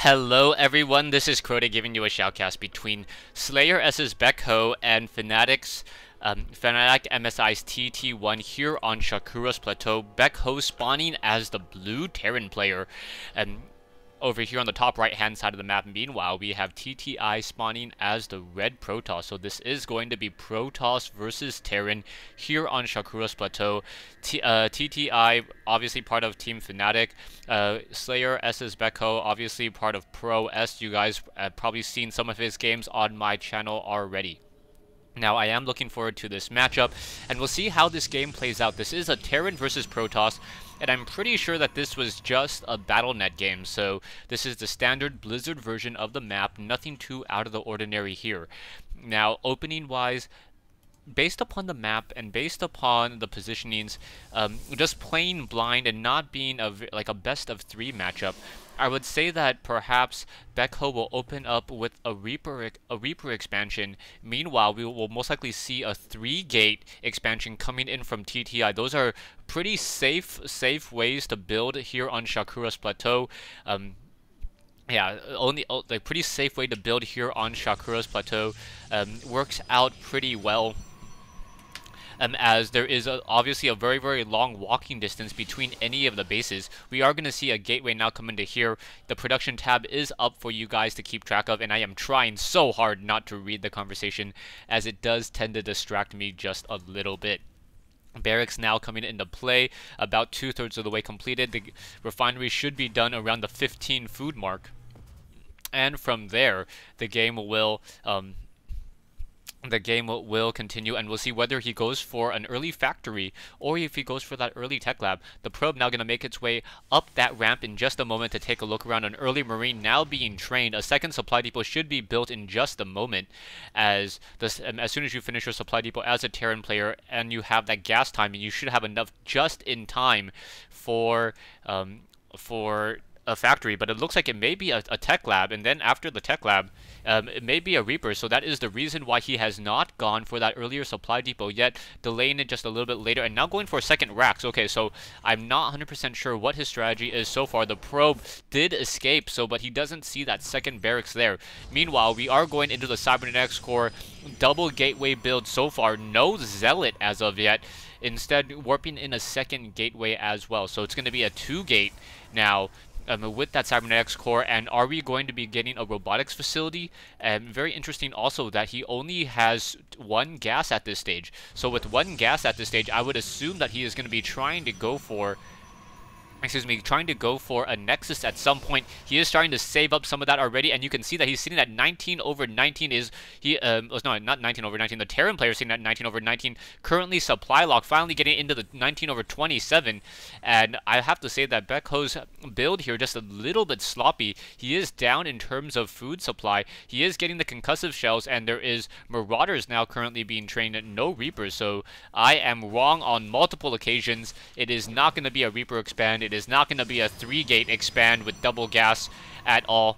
Hello everyone, this is Crota giving you a shoutcast between SlayerS's BaekHo and Fnatic MSI's TT1 here on Shakuras Plateau. BaekHo spawning as the blue Terran player, and over here on the top right hand side of the map. Meanwhile, we have TTI spawning as the red Protoss. So this is going to be Protoss versus Terran here on Shakuras Plateau. TTI obviously part of Team Fnatic. SlayerS's BaekHo obviously part of Protoss. You guys have probably seen some of his games on my channel already. Now, I am looking forward to this matchup, and we'll see how this game plays out. This is a Terran versus Protoss, and I'm pretty sure that this was just a BattleNet game, so this is the standard Blizzard version of the map, nothing too out of the ordinary here. Now, opening-wise, based upon the map and based upon the positionings, just playing blind and not being like a best-of-3 matchup, I would say that perhaps BaekHo will open up with a Reaper expansion. Meanwhile, we will most likely see a 3-gate expansion coming in from TTI. Those are pretty safe ways to build here on Shakuras Plateau. Yeah, like pretty safe way to build here on Shakuras Plateau. Works out pretty well. As there is obviously a very long walking distance between any of the bases. We are going to see a gateway now come into here. The production tab is up for you guys to keep track of, and I am trying so hard not to read the conversation, as it does tend to distract me just a little bit. Barracks now coming into play, about 2/3 of the way completed. The refinery should be done around the 15 food mark, and from there the game will continue, and we'll see whether he goes for an early factory or if he goes for that early tech lab. The probe now going to make its way up that ramp in just a moment to take a look around. An early marine now being trained. A second supply depot should be built in just a moment, as soon as you finish your supply depot as a Terran player and you have that gas timing, you should have enough just in time for a factory. But it looks like it may be a tech lab, and then after the tech lab, it may be a Reaper. So that is the reason why he has not gone for that earlier supply depot yet, delaying it just a little bit later, and now going for a second racks. Okay, so I'm not 100% sure what his strategy is so far. The probe did escape, but he doesn't see that second barracks there. Meanwhile, we are going into the Cybernetics core double gateway build so far. No Zealot as of yet. Instead, warping in a second gateway as well. So it's going to be a 2-gate now. With that Cybernetics core. And are we going to be getting a robotics facility? Very interesting also that he only has 1 gas at this stage. So with 1 gas at this stage, I would assume that he is going to be trying to go for a Nexus at some point. He is starting to save up some of that already, and you can see that he's sitting at 19/19. No, not 19/19. The Terran player is sitting at 19/19. Currently supply lock, finally getting into the 19/27. And I have to say that BaekHo's build here just a little bit sloppy. He is down in terms of food supply. He is getting the concussive shells, and there is Marauders now currently being trained, no Reapers. So I am wrong on multiple occasions. It is not going to be a Reaper expand. It is not going to be a 3-gate expand with double gas at all.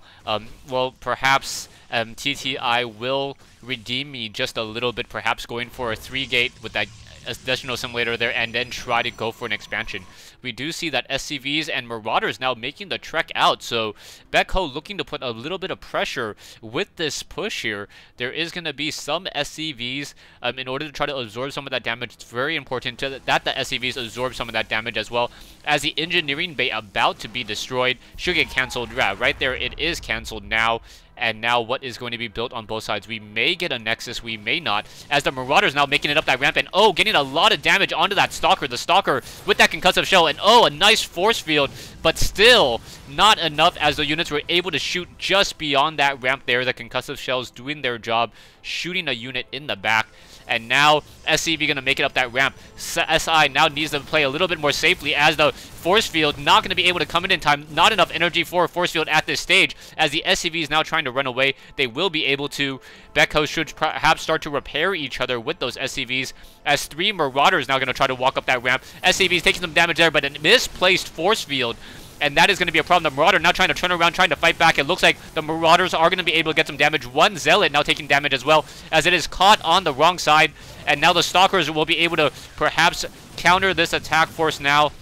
Well, perhaps TTI will redeem me just a little bit, perhaps going for a 3-gate with that additional simulator there, and then try to go for an expansion. We do see that SCVs and Marauders now making the trek out, so BaekHo looking to put a little bit of pressure with this push here. There is going to be some SCVs in order to try to absorb some of that damage. It's very important that the SCVs absorb some of that damage as well, as the engineering bay about to be destroyed should get cancelled. Yeah, right there, it is cancelled now. And now what is going to be built on both sides? We may get a Nexus, we may not, as the Marauders now making it up that ramp, and getting a lot of damage onto that Stalker. The Stalker with that concussive shell, and a nice force field, but still not enough, as the units were able to shoot just beyond that ramp there. The concussive shells doing their job, shooting a unit in the back. And now SCV going to make it up that ramp. SI now needs to play a little bit more safely, as the force field not going to be able to come in time. Not enough energy for a force field at this stage, as the SCV is now trying to run away. They will be able to. BaekHo should perhaps start to repair each other with those SCVs, as 3 Marauders now going to try to walk up that ramp. SCV is taking some damage there, but a misplaced force field and that is going to be a problem. The Marauder now trying to turn around, trying to fight back. It looks like the Marauders are going to be able to get some damage. One Zealot now taking damage as well, as it is caught on the wrong side. And now the Stalkers will be able to perhaps counter this attack force now.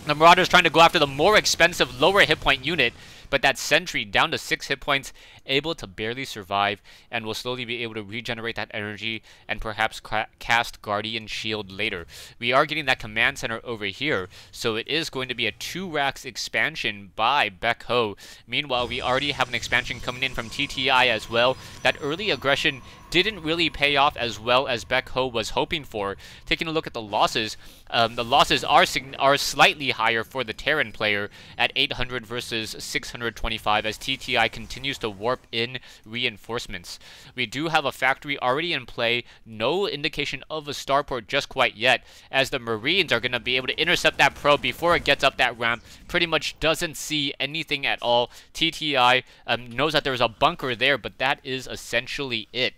The Marauders trying to go after the more expensive, lower hit point unit. but that sentry down to 6 hit points, able to barely survive, and will slowly be able to regenerate that energy and perhaps cast Guardian Shield later. We are getting that command center over here, so it is going to be a 2 racks expansion by BaekHo. Meanwhile, we already have an expansion coming in from TTI as well. That early aggression didn't really pay off as well as BaekHo was hoping for. Taking a look at the losses are slightly higher for the Terran player at 800 versus 625 as TTI continues to warp in reinforcements. We do have a factory already in play, no indication of a starport just quite yet, as the Marines are going to be able to intercept that probe before it gets up that ramp. Pretty much doesn't see anything at all. TTI knows that there's a bunker there, but that is essentially it.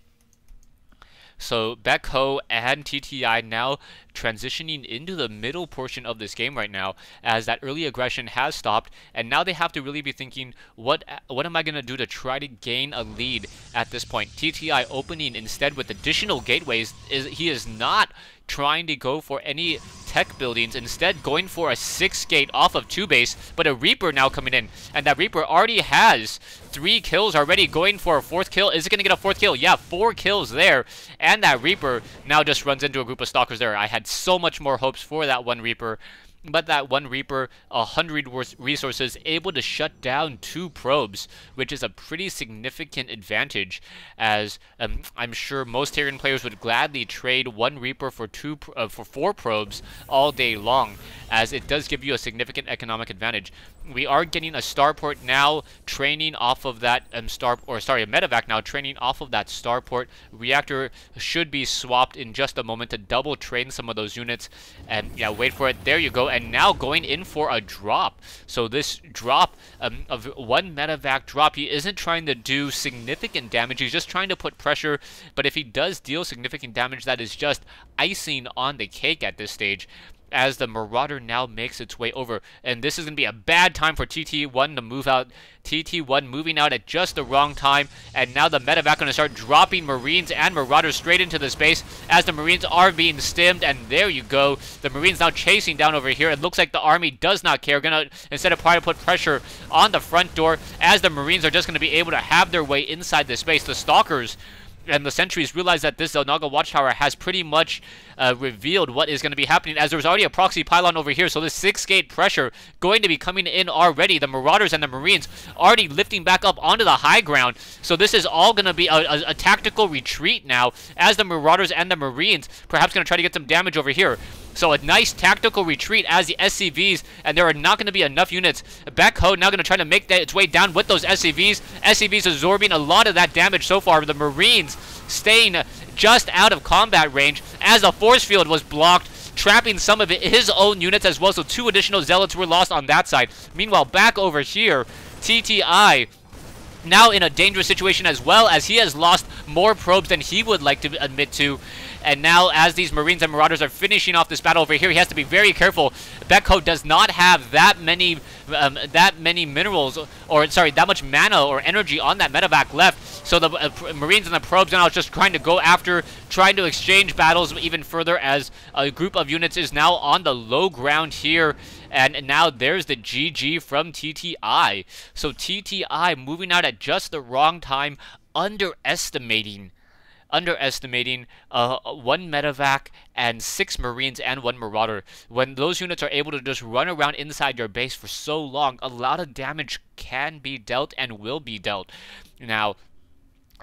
So BaekHo and TTI now transitioning into the middle portion of this game right now, as that early aggression has stopped, and now they have to really be thinking, what am I going to do to try to gain a lead at this point? TTI opening instead with additional gateways. He is not trying to go for any tech buildings, instead going for a 6 gate off of 2 base, but a Reaper now coming in, and that Reaper already has 3 kills already, going for a 4th kill. Is it going to get a 4th kill? Yeah, 4 kills there, and that Reaper now just runs into a group of Stalkers there. I had so much more hopes for that one Reaper, but that one Reaper, 100 resources, able to shut down 2 probes, which is a pretty significant advantage, as I'm sure most Terran players would gladly trade 1 Reaper for 4 probes all day long, as it does give you a significant economic advantage. We are getting a starport now training off of that a medevac now training off of that starport. Reactor should be swapped in just a moment to double train some of those units, and yeah, wait for it. There you go. And now going in for a drop. So this drop of 1 medevac drop, he isn't trying to do significant damage. He's just trying to put pressure. But if he does deal significant damage, that is just icing on the cake at this stage, as the Marauder now makes its way over. And this is going to be a bad time for TT1 to move out. TT1 moving out at just the wrong time, and now the medevac going to start dropping Marines and Marauders straight into the space as the Marines are being stimmed, and there you go. The Marines now chasing down over here. It looks like the army does not care. Going to instead of trying to put pressure on the front door, as the Marines are just going to be able to have their way inside the space. The Stalkers and the sentries realize that this Zelnaga Watchtower has pretty much revealed what is going to be happening, as there's already a proxy pylon over here, so this 6 gate pressure going to be coming in already. The Marauders and the Marines already lifting back up onto the high ground, so this is all going to be a tactical retreat now, as the Marauders and the Marines perhaps going to try to get some damage over here. So a nice tactical retreat as the SCVs, and there are not going to be enough units. BaekHo now going to try to make its way down with those SCVs. SCVs absorbing a lot of that damage so far. The Marines staying just out of combat range as the force field was blocked, trapping some of his own units as well. So 2 additional Zealots were lost on that side. Meanwhile, back over here, TTI now in a dangerous situation as well, as he has lost more probes than he would like to admit to. And now, as these Marines and Marauders are finishing off this battle over here, he has to be very careful. BaekHo does not have that many minerals, or sorry, that much mana or energy on that medevac left. So the Marines and the probes now just trying to go after, trying to exchange battles even further, as a group of units is now on the low ground here. And now there's the GG from TTI. So TTI moving out at just the wrong time, underestimating 1 medevac and 6 Marines and 1 Marauder. When those units are able to just run around inside your base for so long, a lot of damage can be dealt and will be dealt. Now,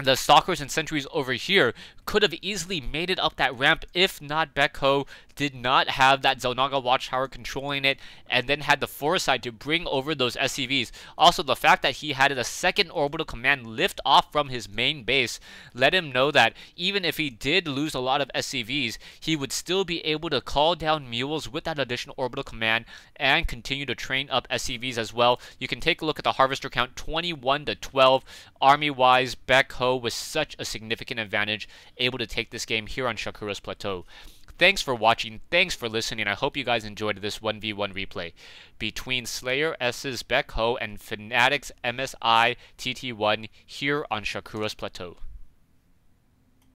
the Stalkers and Sentries over here could have easily made it up that ramp if not BaekHo did not have that Zelnaga Watchtower controlling it, and then had the foresight to bring over those SCVs. Also, the fact that he had a second orbital command lift off from his main base let him know that even if he did lose a lot of SCVs, he would still be able to call down mules with that additional orbital command and continue to train up SCVs as well. You can take a look at the harvester count, 21 to 12. Army-wise, BaekHo with such a significant advantage, able to take this game here on Shakuras Plateau. Thanks for watching, thanks for listening. I hope you guys enjoyed this 1v1 replay between SlayerS's BaekHo and fnatic's MSI TT1 here on Shakuras Plateau.